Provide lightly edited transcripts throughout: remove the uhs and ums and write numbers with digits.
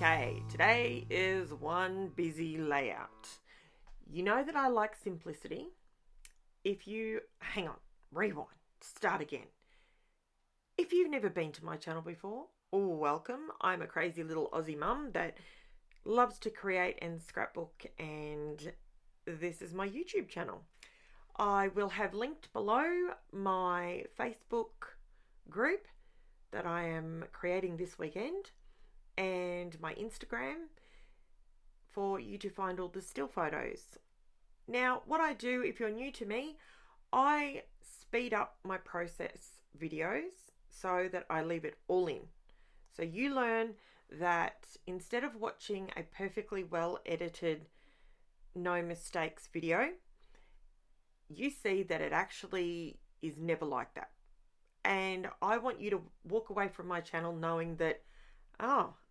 Okay, today is one busy layout. You know that I like simplicity. Hang on, rewind, start again. If you've never been to my channel before, welcome. I'm a crazy little Aussie mum that loves to create and scrapbook, and this is my YouTube channel. I will have linked below my Facebook group that I am creating this weekend and my Instagram for you to find all the still photos. Now, what I do, if you're new to me, I speed up my process videos so that I leave it all in. So you learn that instead of watching a perfectly well edited, no mistakes video, you see that it actually is never like that. And I want you to walk away from my channel knowing that,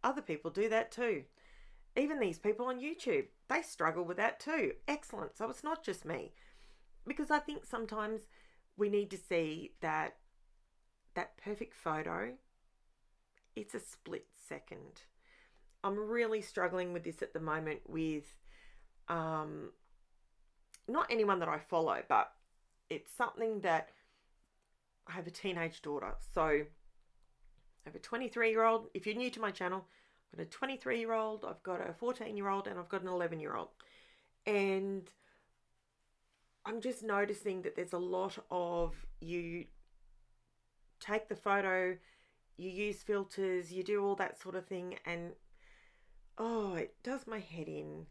other people do that too. Even these people on YouTube, they struggle with that too. Excellent. So it's not just me. Because I think sometimes we need to see that perfect photo, it's a split second. I'm really struggling with this at the moment with not anyone that I follow, but it's something that I have a teenage daughter. So I have a 23-year-old. If you're new to my channel, I've got a 23-year-old, I've got a 14-year-old, and I've got an 11-year-old. And I'm just noticing that there's a lot of, you take the photo, you use filters, you do all that sort of thing, and it does my head in.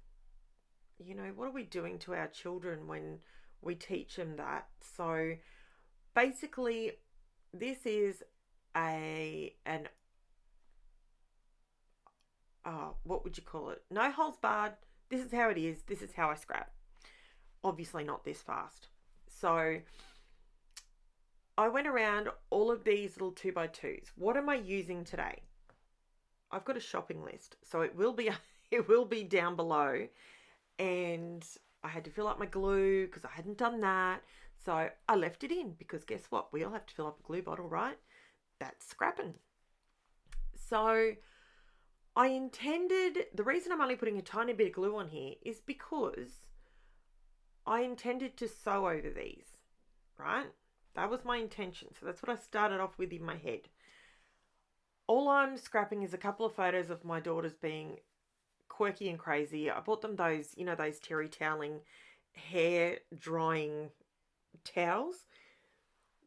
You know, what are we doing to our children when we teach them that? So basically, this is what would you call it? No holds barred. This is how it is. This is how I scrap. Obviously not this fast. So I went around all of these little 2x2s. What am I using today? I've got a shopping list, so it will be down below. And I had to fill up my glue because I hadn't done that. So I left it in because guess what? We all have to fill up a glue bottle, right? That's scrapping. So the reason I'm only putting a tiny bit of glue on here is because I intended to sew over these, right? That was my intention. So that's what I started off with in my head. All I'm scrapping is a couple of photos of my daughters being quirky and crazy. I bought them those terry toweling, hair drying towels.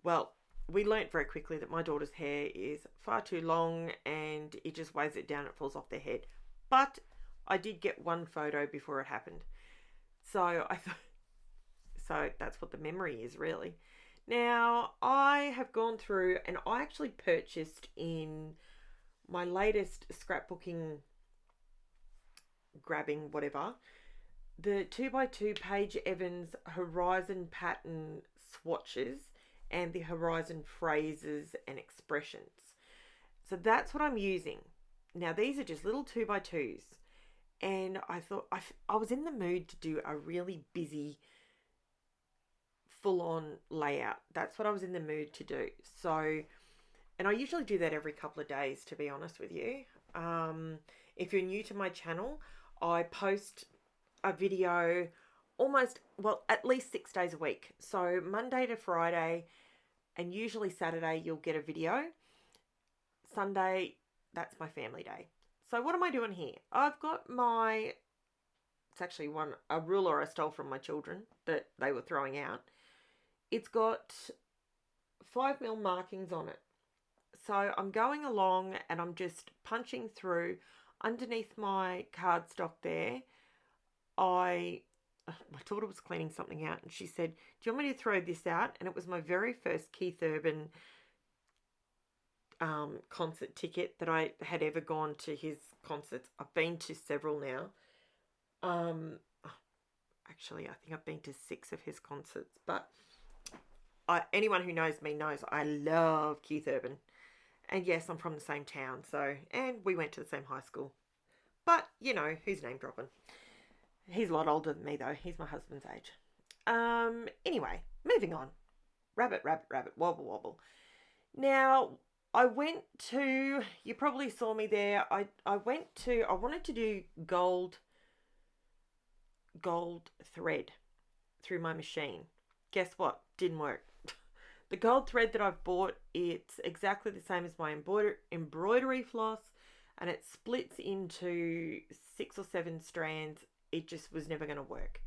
Well, we learnt very quickly that my daughter's hair is far too long and it just weighs it down, it falls off their head. But I did get one photo before it happened. So I thought, so that's what the memory is really. Now, I have gone through and I actually purchased in my latest scrapbooking grabbing whatever, the 2x2 Paige Evans Horizon Pattern swatches and the Horizon phrases and expressions. So that's what I'm using. Now these are just little 2x2s, and I thought I was in the mood to do a really busy full-on layout. That's what I was in the mood to do. So, and I usually do that every couple of days, to be honest with you. If you're new to my channel, I post a video at least 6 days a week. So Monday to Friday, and usually Saturday you'll get a video. Sunday, that's my family day. So what am I doing here? I've got it's actually a ruler I stole from my children that they were throwing out. It's got 5mm markings on it. So I'm going along and I'm just punching through. Underneath my cardstock there, my daughter was cleaning something out and she said, do you want me to throw this out? And it was my very first Keith Urban concert ticket that I had ever gone to his concerts. I've been to several now. Actually, I think I've been to 6 of his concerts. But anyone who knows me knows I love Keith Urban. And yes, I'm from the same town, and we went to the same high school. But, you know, who's name dropping? He's a lot older than me, though. He's my husband's age. Anyway, moving on. Rabbit, rabbit, rabbit, wobble, wobble. Now, I went to, you probably saw me there. I wanted to do gold thread through my machine. Guess what? Didn't work. The gold thread that I've bought, it's exactly the same as my embroidery floss, and it splits into 6 or 7 strands. It just was never going to work.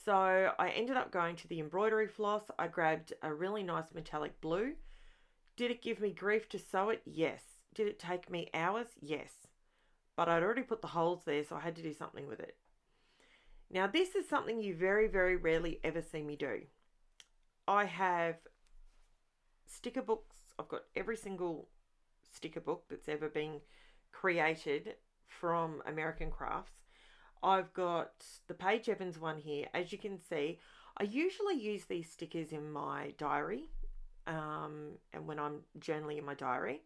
So I ended up going to the embroidery floss. I grabbed a really nice metallic blue. Did it give me grief to sew it? Yes. Did it take me hours? Yes. But I'd already put the holes there, so I had to do something with it. Now, this is something you very, very rarely ever see me do. I have sticker books. I've got every single sticker book that's ever been created from American Crafts. I've got the Paige Evans one here. As you can see, I usually use these stickers in my diary, and when I'm journaling in my diary.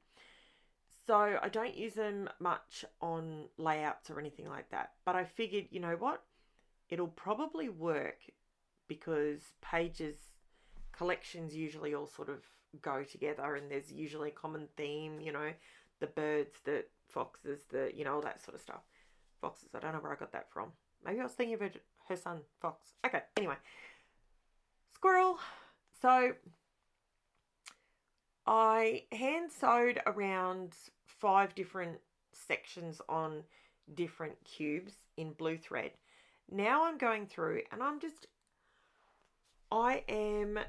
So I don't use them much on layouts or anything like that. But I figured, you know what? It'll probably work because Paige's collections usually all sort of go together, and there's usually a common theme, the birds, the foxes, all that sort of stuff. Foxes, I don't know where I got that from. Maybe I was thinking of her son, Fox. Okay, anyway. Squirrel. So I hand sewed around 5 different sections on different cubes in blue thread. Now I'm going through and I am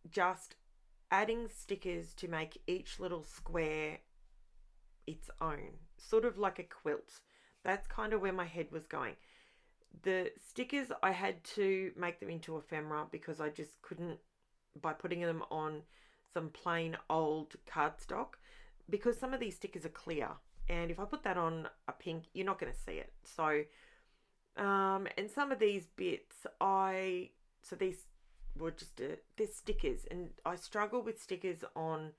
just adding stickers to make each little square its own, sort of like a quilt. That's kind of where my head was going. The stickers, I had to make them into ephemera because I just couldn't, by putting them on some plain old cardstock, because some of these stickers are clear, and if I put that on a pink, you're not going to see it. So and some of these bits, so these were just they're stickers, and I struggle with stickers on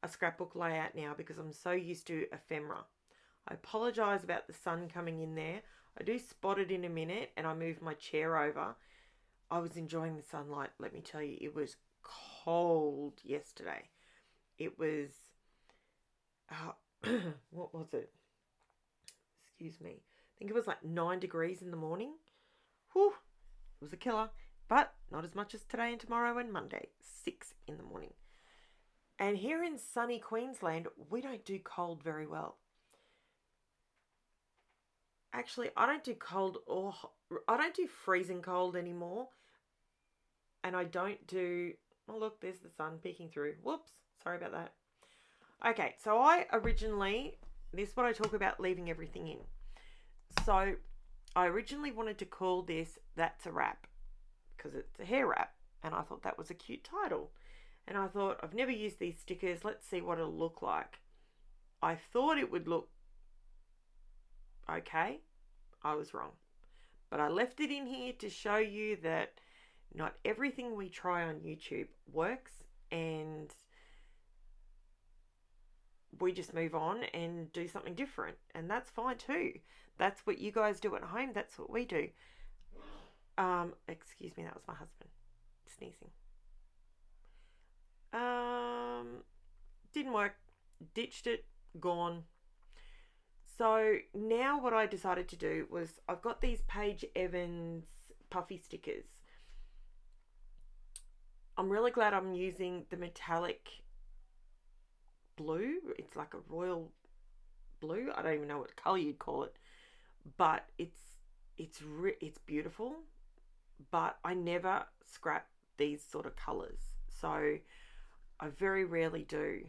a scrapbook layout now because I'm so used to ephemera. I apologise about the sun coming in there. I do spot it in a minute, and I move my chair over. I was enjoying the sunlight, let me tell you. It was cold yesterday. It was, what was it? Excuse me. I think it was like 9 degrees in the morning. Whew, it was a killer. But not as much as today and tomorrow and Monday. 6 in the morning. And here in sunny Queensland, we don't do cold very well. Actually, I don't do freezing cold anymore. And I don't do, oh look, there's the sun peeking through. Whoops, sorry about that. Okay, so this is what I talk about leaving everything in. So I originally wanted to call this That's a Wrap because it's a hair wrap, and I thought that was a cute title. And I thought, I've never used these stickers, let's see what it'll look like. I thought it would look okay. I was wrong. But I left it in here to show you that not everything we try on YouTube works, and we just move on and do something different, and that's fine too. That's what you guys do at home. That's what we do. Excuse me, that was my husband sneezing. Didn't work. Ditched it. Gone. So now what I decided to do was, I've got these Paige Evans puffy stickers. I'm really glad I'm using the metallic blue. It's like a royal blue. I don't even know what color you'd call it, but it's beautiful. But I never scrap these sort of colors, so I very rarely do.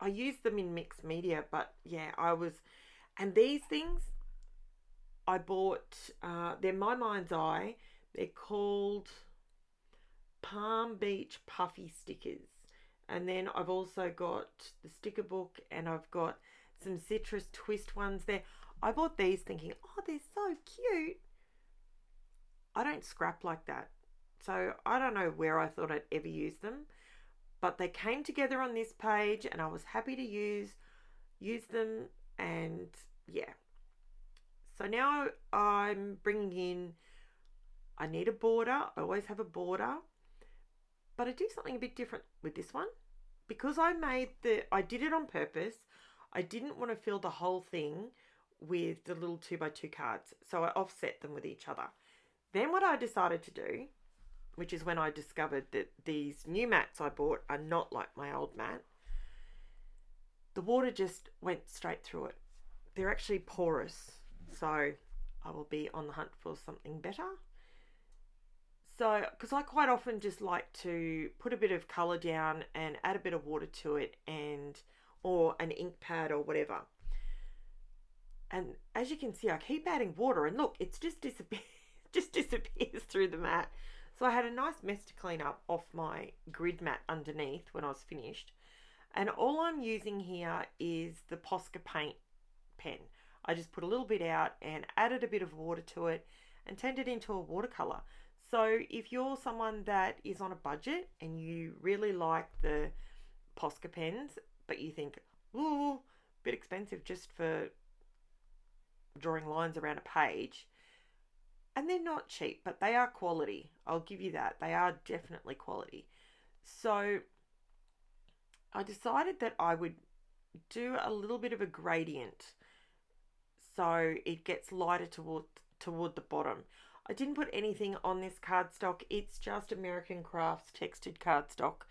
I use them in mixed media, but yeah, and these things I bought, they're My Mind's Eye. They're called Palm Beach Puffy stickers. And then I've also got the sticker book, and I've got some citrus twist ones there. I bought these thinking, oh, they're so cute. I don't scrap like that. So I don't know where I thought I'd ever use them. But they came together on this page, and I was happy to use them, and yeah. So now I'm bringing in, I need a border. I always have a border. But I do something a bit different with this one because I did it on purpose. I didn't want to fill the whole thing with the little 2x2 cards, so I offset them with each other. Then what I decided to do, which is when I discovered that these new mats I bought are not like my old mat, the water just went straight through it. They're actually porous, so I will be on the hunt for something better. So, because I quite often just like to put a bit of colour down and add a bit of water to it, or an ink pad or whatever. And as you can see, I keep adding water, and look, it's just disappears through the mat. So I had a nice mess to clean up off my grid mat underneath when I was finished. And all I'm using here is the Posca paint pen. I just put a little bit out and added a bit of water to it and turned it into a watercolor. So if you're someone that is on a budget and you really like the Posca pens, but you think, ooh, a bit expensive just for drawing lines around a page, and they're not cheap, but they are quality. I'll give you that. They are definitely quality. So I decided that I would do a little bit of a gradient so it gets lighter toward the bottom. I didn't put anything on this cardstock. It's just American Crafts textured cardstock,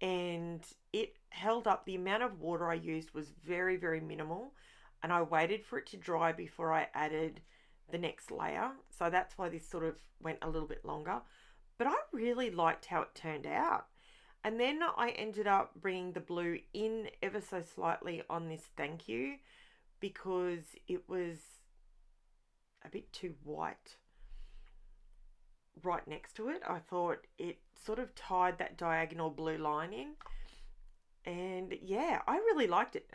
and it held up. The amount of water I used was very, very minimal, and I waited for it to dry before I added the next layer. So that's why this sort of went a little bit longer. But I really liked how it turned out. And then I ended up bringing the blue in ever so slightly on this thank you, because it was a bit too white right next to it. I thought it sort of tied that diagonal blue line in. And yeah, I really liked it.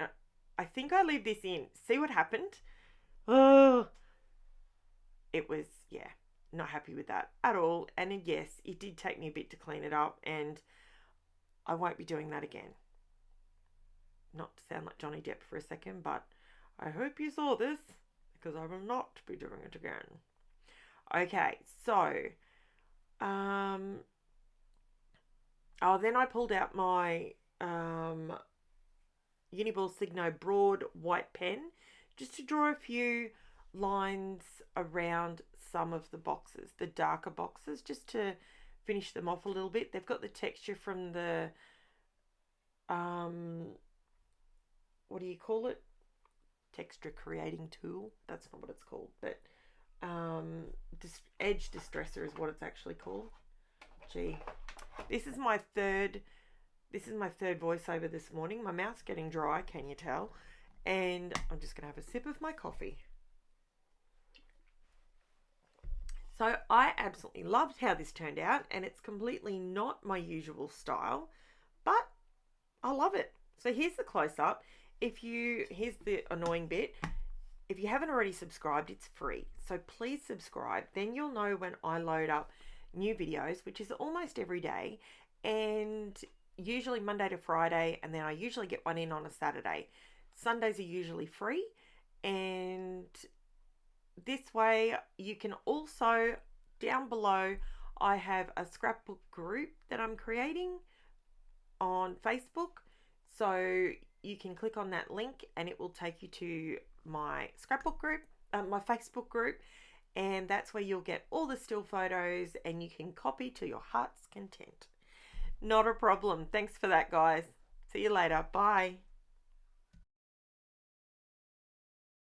I think I leave this in. See what happened? Oh, it was, yeah, not happy with that at all. And yes, it did take me a bit to clean it up, and I won't be doing that again. Not to sound like Johnny Depp for a second, but I hope you saw this, because I will not be doing it again. Okay, so then I pulled out my Uniball Signo broad white pen just to draw a few lines around some of the boxes, the darker boxes, just to finish them off a little bit. They've got the texture from the what do you call it? Texture creating tool. That's not what it's called, but edge distresser is what it's actually called. Gee, this is my third voiceover this morning. My mouth's getting dry, can you tell? And I'm just going to have a sip of my coffee. So I absolutely loved how this turned out, and it's completely not my usual style, but I love it. So here's the close-up. Here's the annoying bit. If you haven't already subscribed, it's free. So please subscribe. Then you'll know when I load up new videos, which is almost every day, and usually Monday to Friday, and then I usually get one in on a Saturday. Sundays are usually free, and this way you can also, down below, I have a scrapbook group that I'm creating on Facebook. So you can click on that link and it will take you to my scrapbook group, my Facebook group, and that's where you'll get all the still photos and you can copy to your heart's content. Not a problem. Thanks for that, guys. See you later. Bye.